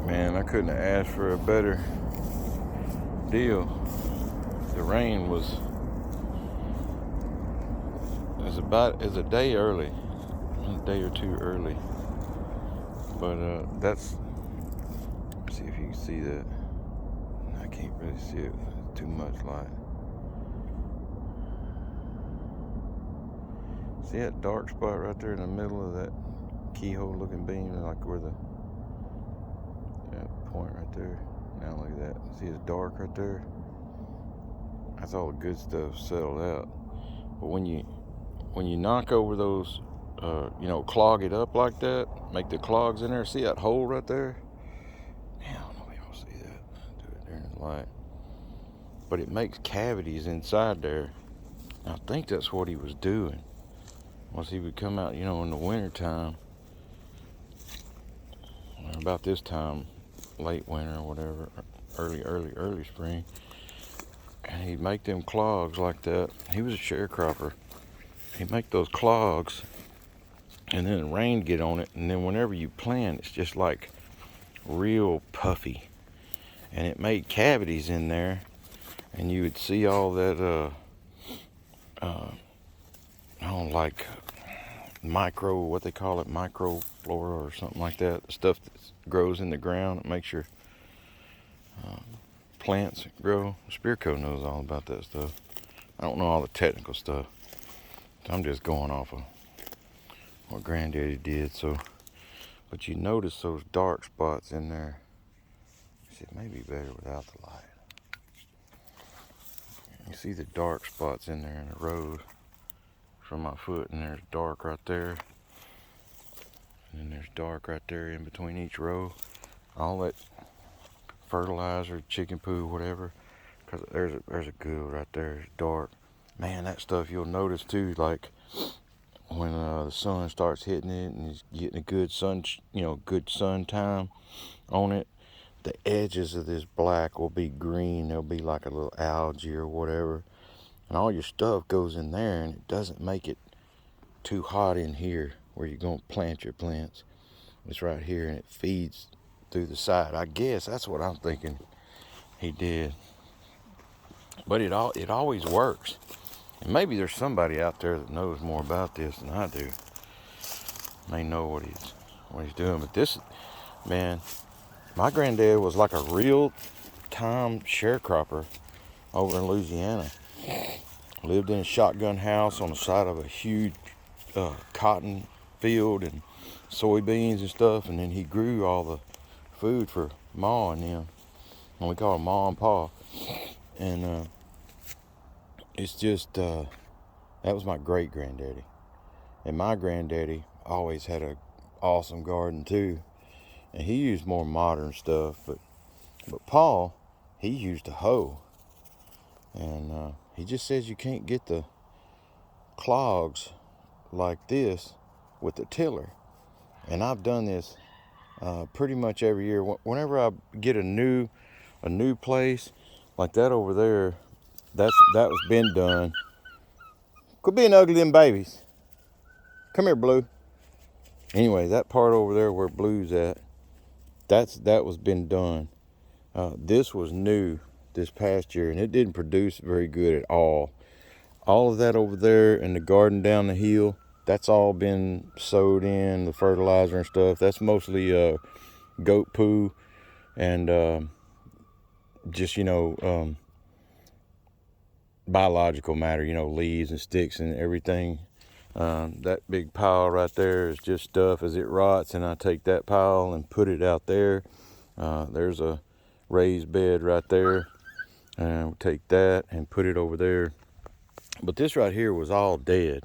Man, I couldn't have asked for a better deal. The rain was a day early, a day or two early. But that's, let's see if you can see that. I can't really see it. It's too much light. See that dark spot right there in the middle of that keyhole looking beam, like where that point right there. Now look at that. See it's dark right there? That's all the good stuff settled out. But when you knock over those, clog it up like that, make the clogs in there. See that hole right there? Man, I don't know if y'all see that. Do it during the light. But it makes cavities inside there. I think that's what he was doing. Was he would come out, in the winter time, about this time, late winter or whatever, early spring, and he'd make them clogs like that. He was a sharecropper. He'd make those clogs, and then the rain get on it, and then whenever you plant, it's just like real puffy, and it made cavities in there, and you would see all that like what they call it, microflora or something like that, stuff that grows in the ground. It makes your plants grow. Spearco knows all about that stuff. I don't know all the technical stuff. I'm just going off of what Granddaddy did. So, but you notice those dark spots in there. It may be better without the light. You see the dark spots in there in the road from my foot, and there's dark right there, and then there's dark right there in between each row. All that fertilizer, chicken poo, whatever, because there's a good right there. It's dark. Man, that stuff you'll notice too, like when the sun starts hitting it and it's getting a good good sun time on it, the edges of this black will be green. There'll be like a little algae or whatever, and all your stuff goes in there, and it doesn't make it too hot in here where you're going to plant your plants. It's right here, and it feeds through the side. I guess that's what I'm thinking he did. But it always works. And maybe there's somebody out there that knows more about this than I do. May know what he's doing. But this, man, my granddad was like a real time sharecropper over in Louisiana. Lived in a shotgun house on the side of a huge cotton field and soybeans and stuff, and then he grew all the food for Ma and them, and we call him Ma and Pa. And it's just that was my great granddaddy, and my granddaddy always had a awesome garden too, and he used more modern stuff, but Pa, he used a hoe, and he just says you can't get the clogs like this with the tiller. And I've done this pretty much every year. Whenever I get a new place like that over there, that was been done. Quit being ugly, them babies. Come here, Blue. Anyway, that part over there where Blue's at, that was been done. This was new this past year, and it didn't produce very good at all. All of that over there in the garden down the hill, that's all been sowed in, the fertilizer and stuff. That's mostly goat poo and just, biological matter, leaves and sticks and everything. That big pile right there is just stuff as it rots, and I take that pile and put it out there. There's a raised bed right there, and we'll take that and put it over there. But this right here was all dead.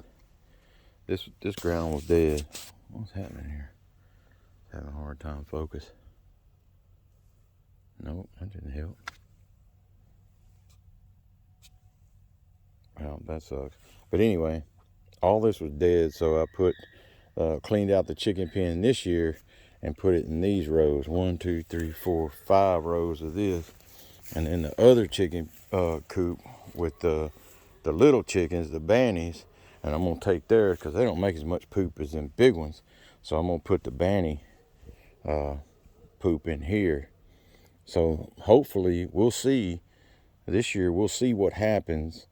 This ground was dead. What's happening here? Having a hard time focus. Nope, that didn't help. Well, that sucks. But anyway, all this was dead, so I cleaned out the chicken pen this year and put it in these rows. 1, 2, 3, 4, 5 rows of this. And then the other chicken coop with the little chickens, the bannies, and I'm going to take theirs because they don't make as much poop as them big ones. So I'm going to put the banny poop in here. So hopefully we'll see this year. We'll see what happens,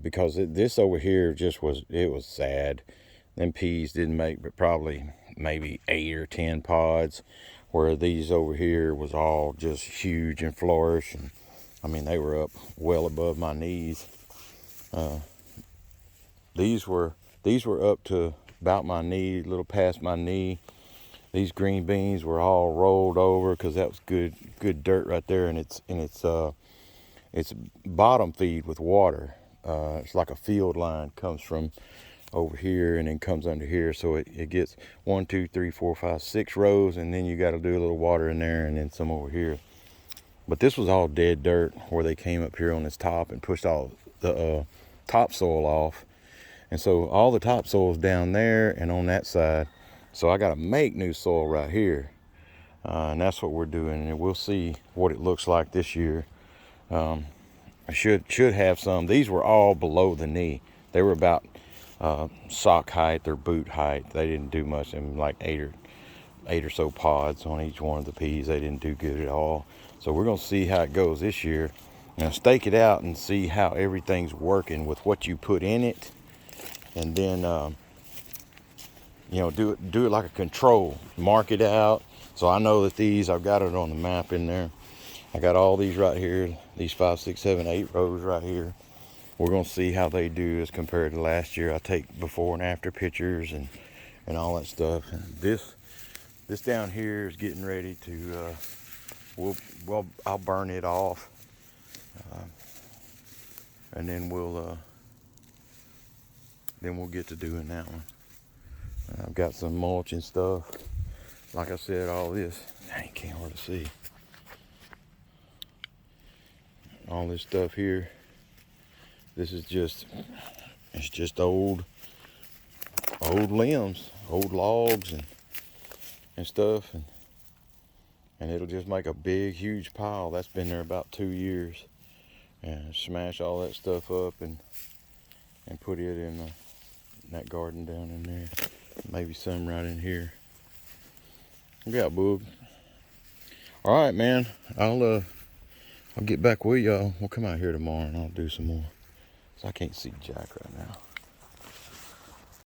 because this over here just was sad. Them peas didn't make but probably maybe 8 or 10 pods, where these over here was all just huge and flourish. And I mean, they were up well above my knees. These were up to about my knee, a little past my knee. These green beans were all rolled over because that was good dirt right there, and it's bottom feed with water. It's like a field line, comes from over here and then comes under here, so it gets 1, 2, 3, 4, 5, 6 rows, and then you got to do a little water in there and then some over here. But this was all dead dirt where they came up here on this top and pushed all the topsoil off. And so all the topsoil is down there and on that side. So I got to make new soil right here. And that's what we're doing. And we'll see what it looks like this year. I should have some. These were all below the knee. They were about sock height or boot height. They didn't do much. And like eight or so pods on each one of the peas. They didn't do good at all. So we're going to see how it goes this year. Now stake it out and see how everything's working with what you put in it. And then, do it like a control. Mark it out. So I know that these, I've got it on the map in there. I got all these right here. These 5, 6, 7, 8 rows right here. We're going to see how they do as compared to last year. I take before and after pictures and all that stuff. And this down here is getting ready to, I'll burn it off. And then we'll get to doing that one. I've got some mulch and stuff. Like I said, all this, I can't hardly see. All this stuff here, this is just old limbs, old logs and stuff, and it'll just make a big, huge pile. That's been there about 2 years. And smash all that stuff up and put it in that garden down in there. Maybe some right in here. Yeah, boob. All right, man. I'll get back with y'all. We'll come out here tomorrow and I'll do some more. So I can't see Jack right now.